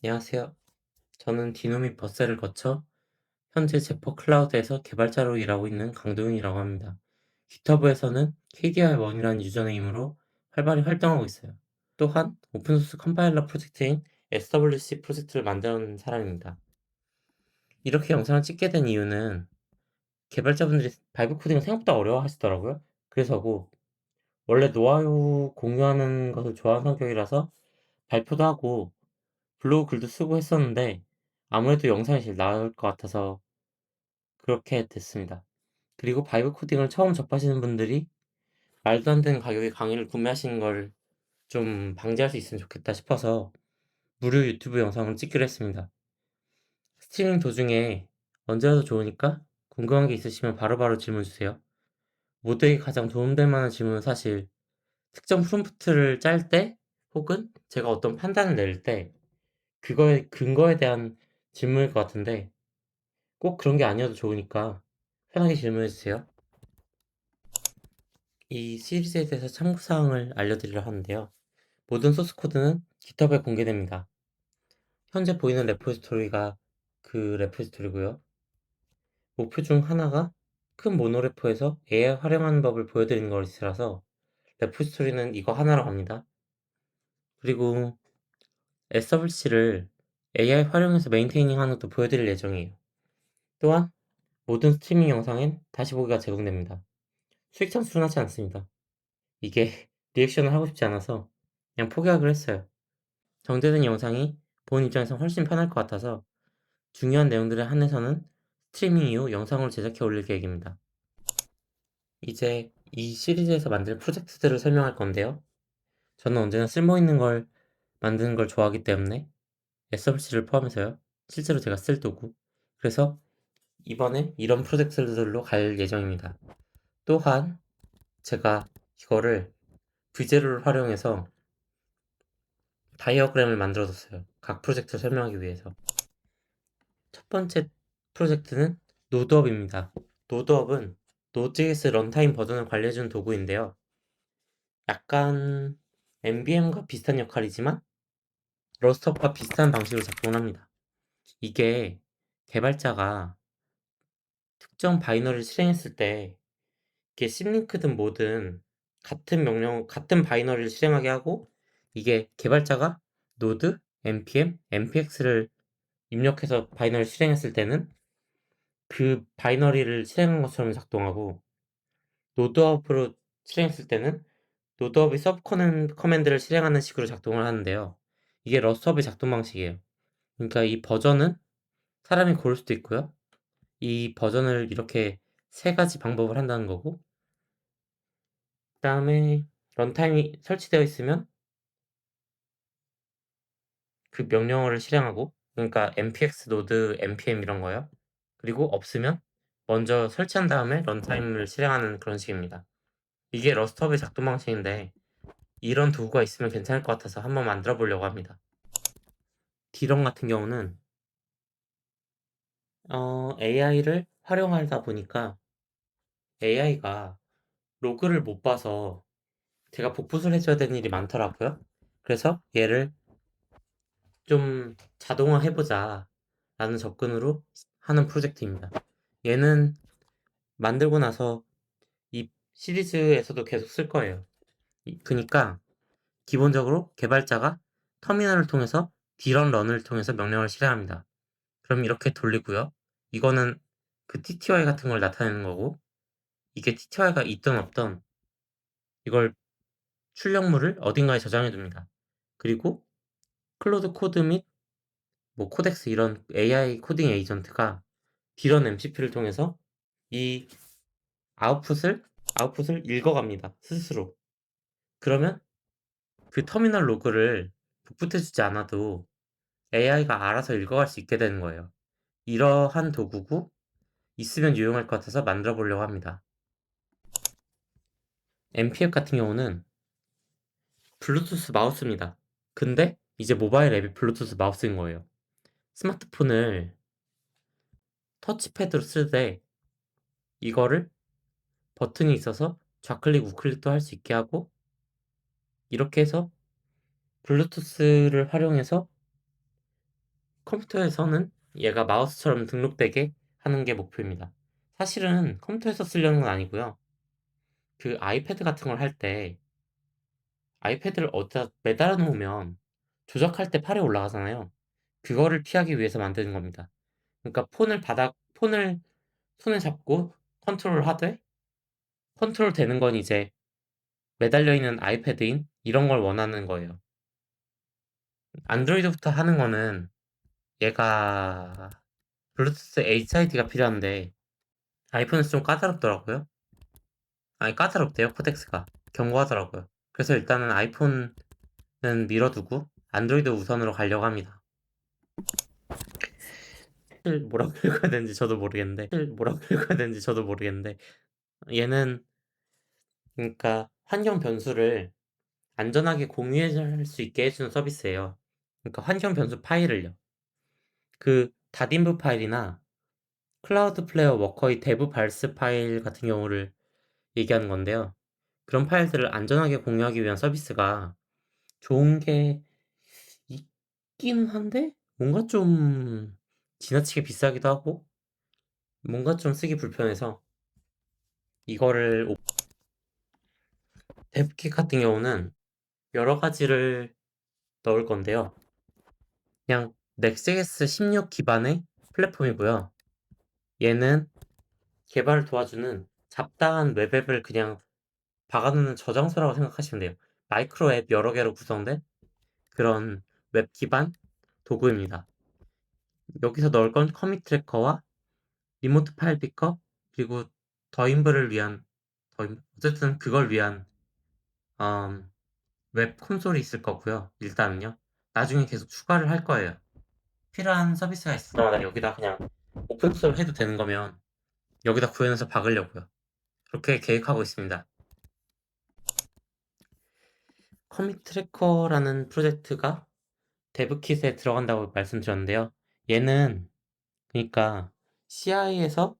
안녕하세요. 저는 디노미 버스를 거쳐 현재 제퍼 클라우드에서 개발자로 일하고 있는 강도윤이라고 합니다. 깃허브에서는 KDI1이라는 유저네임으로 활발히 활동하고 있어요. 또한 오픈소스 컴파일러 프로젝트인 SWC 프로젝트를 만들어낸 사람입니다. 이렇게 영상을 찍게 된 이유는 개발자분들이 바이브 코딩을 생각보다 어려워하시더라고요. 그래서고 원래 노하우 공유하는 것을 좋아하는 성격이라서 발표도 하고 블로그 글도 쓰고 했었는데 아무래도 영상이 제일 나을 것 같아서 그렇게 됐습니다. 그리고 바이브 코딩을 처음 접하시는 분들이 말도 안 되는 가격에 강의를 구매하시는 걸 좀 방지할 수 있으면 좋겠다 싶어서 무료 유튜브 영상을 찍기로 했습니다. 스트리밍 도중에 언제라도 좋으니까 궁금한 게 있으시면 바로바로 질문 주세요. 모두에게 가장 도움될 만한 질문은 사실 특정 프롬프트를 짤 때 혹은 제가 어떤 판단을 내릴 때 그거의 근거에 대한 질문일 것 같은데 꼭 그런 게 아니어도 좋으니까 편하게 질문해 주세요. 이 시리즈에 대해서 참고사항을 알려드리려 하는데요. 모든 소스 코드는 깃허브에 공개됩니다. 현재 보이는 레포지토리가 그 레포지토리고요. 목표 중 하나가 큰 모노레포에서 AI 활용하는 법을 보여드리는 것이라서 레포지토리는 이거 하나로 갑니다. 그리고 SWC를 AI 활용해서 메인테이닝 하는 것도 보여드릴 예정이에요. 또한 모든 스트리밍 영상엔 다시 보기가 제공됩니다. 수익 창출은 하지 않습니다. 이게 리액션을 하고 싶지 않아서 그냥 포기하기로 했어요. 정제된 영상이 본 입장에서 훨씬 편할 것 같아서 중요한 내용들에 한해서는 스트리밍 이후 영상으로 제작해 올릴 계획입니다. 이제 이 시리즈에서 만들 프로젝트들을 설명할 건데요. 저는 언제나 쓸모있는 걸 만드는 걸 좋아하기 때문에 SWC를 포함해서요. 실제로 제가 쓸 도구. 그래서 이번에 이런 프로젝트들로 갈 예정입니다. 또한 제가 이거를 V제로를 활용해서 다이어그램을 만들어뒀어요. 각 프로젝트를 설명하기 위해서. 첫 번째 프로젝트는 노드업입니다. 노드업은 Node.js 런타임 버전을 관리해주는 도구인데요. 약간 NVM과 비슷한 역할이지만 러스트업과 비슷한 방식으로 작동을 합니다. 이게 개발자가 특정 바이너리를 실행했을 때 이게 심링크든 뭐든 같은 바이너리를 실행하게 하고 이게 개발자가 노드, npm, npx를 입력해서 바이너리를 실행했을 때는 그 바이너리를 실행한 것처럼 작동하고 노드업으로 실행했을 때는 노드업이 서브 커맨드를 실행하는 식으로 작동을 하는데요. 이게 러스트업의 작동 방식이에요. 그러니까 이 버전은 사람이 고를 수도 있고요. 이 버전을 이렇게 세 가지 방법을 한다는 거고 그다음에 런타임이 설치되어 있으면 그 명령어를 실행하고 그러니까 npx 노드 npm 이런 거요. 그리고 없으면 먼저 설치한 다음에 런타임을 실행하는 그런 식입니다. 이게 러스트업의 작동 방식인데 이런 도구가 있으면 괜찮을 것 같아서 한번 만들어 보려고 합니다. D런 같은 경우는 AI를 활용하다 보니까 AI가 로그를 못 봐서 제가 복붙을 해줘야 되는 일이 많더라고요. 그래서 얘를 좀 자동화 해보자 라는 접근으로 하는 프로젝트입니다. 얘는 만들고 나서 이 시리즈에서도 계속 쓸 거예요. 그니까 기본적으로 개발자가 터미널을 통해서 Drun 런을 통해서 명령을 실행합니다. 그럼 이렇게 돌리고요. 이거는 그 TTY 같은 걸 나타내는 거고 이게 TTY가 있든 없든 이걸 출력물을 어딘가에 저장해 둡니다. 그리고 클로드 코드 및 뭐 코덱스 이런 AI 코딩 에이전트가 Drun MCP를 통해서 이 아웃풋을 읽어갑니다. 스스로. 그러면 그 터미널 로그를 복붙해 주지 않아도 AI가 알아서 읽어갈 수 있게 되는 거예요. 이러한 도구고 있으면 유용할 것 같아서 만들어 보려고 합니다. npf 같은 경우는 블루투스 마우스입니다. 근데 이제 모바일 앱이 블루투스 마우스인 거예요. 스마트폰을 터치패드로 쓰되 이거를 버튼이 있어서 좌클릭 우클릭도 할 수 있게 하고 이렇게 해서 블루투스를 활용해서 컴퓨터에서는 얘가 마우스처럼 등록되게 하는 게 목표입니다. 사실은 컴퓨터에서 쓰려는 건 아니고요. 그 아이패드 같은 걸 할 때 아이패드를 어디다 매달아 놓으면 조작할 때 팔에 올라가잖아요. 그거를 피하기 위해서 만드는 겁니다. 그러니까 폰을 손에 잡고 컨트롤하되 컨트롤되는 건 이제 매달려 있는 아이패드인 이런 걸 원하는 거예요. 안드로이드부터 하는 거는 얘가 블루투스 HID가 필요한데 아이폰에서 좀 까다롭더라고요. 아니 까다롭대요 코덱스가. 경고하더라고요. 그래서 일단은 아이폰은 미뤄두고 안드로이드 우선으로 가려고 합니다. 사실 뭐라고 읽어야 되는지 저도 모르겠는데 얘는 그러니까 환경 변수를 안전하게 공유할 수 있게 해주는 서비스예요. 그러니까 환경 변수 파일을요. 그 다딘브 파일이나 클라우드 플레어 워커의 데브 발스 파일 같은 경우를 얘기하는 건데요. 그런 파일들을 안전하게 공유하기 위한 서비스가 좋은 게 있기는 한데 뭔가 좀 지나치게 비싸기도 하고 뭔가 좀 쓰기 불편해서 이거를 데브킷 같은 경우는 여러 가지를 넣을 건데요. 그냥 넥스트 16 기반의 플랫폼이고요. 얘는 개발을 도와주는 잡다한 웹앱을 그냥 박아놓는 저장소라고 생각하시면 돼요. 마이크로 앱 여러 개로 구성된 그런 웹 기반 도구입니다. 여기서 넣을 건 커밋 트래커와 리모트 파일 피커 그리고 더인브를 위한 어쨌든 그걸 위한 웹 콘솔이 있을 거고요. 일단은요. 나중에 계속 추가를 할 거예요. 필요한 서비스가 있을 때마다 여기다 그냥 오픈소스로 해도 되는 거면 여기다 구현해서 박으려고요. 그렇게 계획하고 있습니다. 커밋 트래커라는 프로젝트가 데브킷에 들어간다고 말씀드렸는데요. 얘는 그러니까 CI에서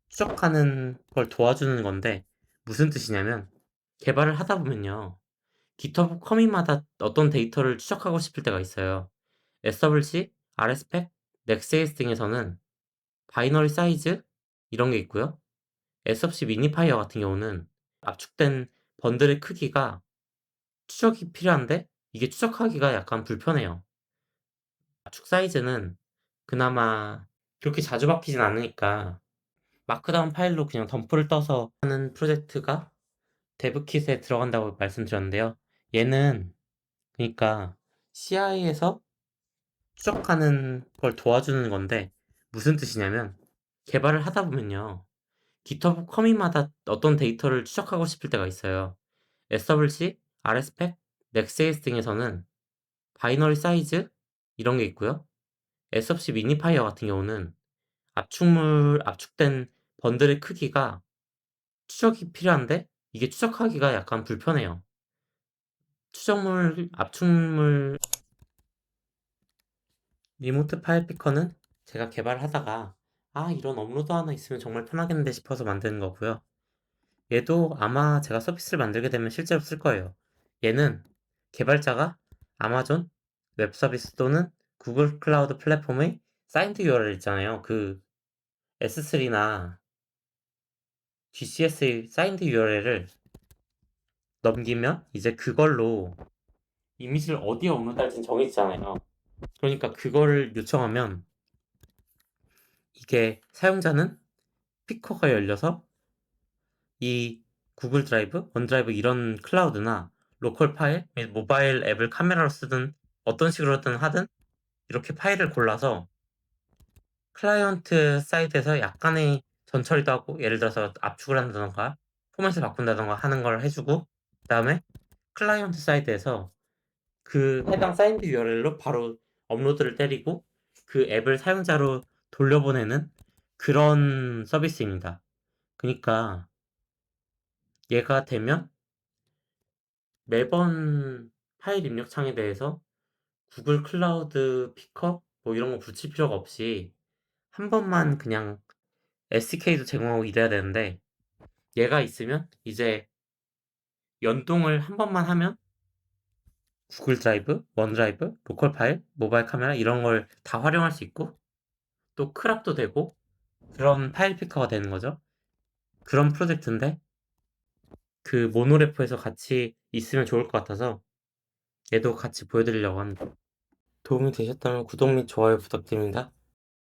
추적하는 걸 도와주는 건데 무슨 뜻이냐면 개발을 하다 보면요. GitHub 커밋마다 어떤 데이터를 추적하고 싶을 때가 있어요. SWC, RSpec, Next.js 등에서는 바이너리 사이즈 이런 게 있고요. SWC 미니파이어 같은 경우는 압축된 번들의 크기가 추적이 필요한데 이게 추적하기가 약간 불편해요. 압축 사이즈는 그나마 그렇게 자주 바뀌진 않으니까 마크다운 파일로 그냥 덤프를 떠서 하는 프로젝트가 데브킷에 들어간다고 말씀드렸는데요. 얘는 그러니까 CI에서 추적하는 걸 도와주는 건데 무슨 뜻이냐면 개발을 하다 보면요. GitHub 커밋마다 어떤 데이터를 추적하고 싶을 때가 있어요. SWC, RSpec, Next.js 등에서는 바이너리 사이즈 이런 게 있고요. SWC 미니파이어 같은 경우는 압축된 번들의 크기가 추적이 필요한데 이게 추적하기가 약간 불편해요. 압축물 리모트 파일 피커는 제가 개발하다가 이런 업로드 하나 있으면 정말 편하겠는데 싶어서 만드는 거고요. 얘도 아마 제가 서비스를 만들게 되면 실제로 쓸 거예요. 얘는 개발자가 아마존 웹 서비스 또는 구글 클라우드 플랫폼의 사인드 URL 있잖아요. 그 S3나 GCS의 사인드 URL을 넘기면 이제 그걸로 이미지를 어디에 업로드할지 정해지잖아요. 그러니까 그거를 요청하면 이게 사용자는 피커가 열려서 이 구글 드라이브, 원드라이브 이런 클라우드나 로컬 파일, 및 모바일 앱을 카메라로 쓰든 어떤 식으로든 하든 이렇게 파일을 골라서 클라이언트 사이드에서 약간의 전처리도 하고 예를 들어서 압축을 한다던가 포맷을 바꾼다던가 하는 걸 해주고 그 다음에 클라이언트 사이드에서 그 해당 사인드 URL로 바로 업로드를 때리고 그 앱을 사용자로 돌려보내는 그런 서비스입니다. 그러니까 얘가 되면 매번 파일 입력 창에 대해서 구글 클라우드 피커 뭐 이런 거 붙일 필요가 없이 한 번만 그냥 SDK도 제공하고 이래야 되는데 얘가 있으면 이제 연동을 한 번만 하면 구글 드라이브, 원드라이브, 로컬 파일, 모바일 카메라 이런 걸 다 활용할 수 있고 또 크락도 되고 그런 파일 피커가 되는 거죠. 그런 프로젝트인데 그 모노레포에서 같이 있으면 좋을 것 같아서 얘도 같이 보여드리려고 합니다. 도움이 되셨다면 구독 및 좋아요 부탁드립니다.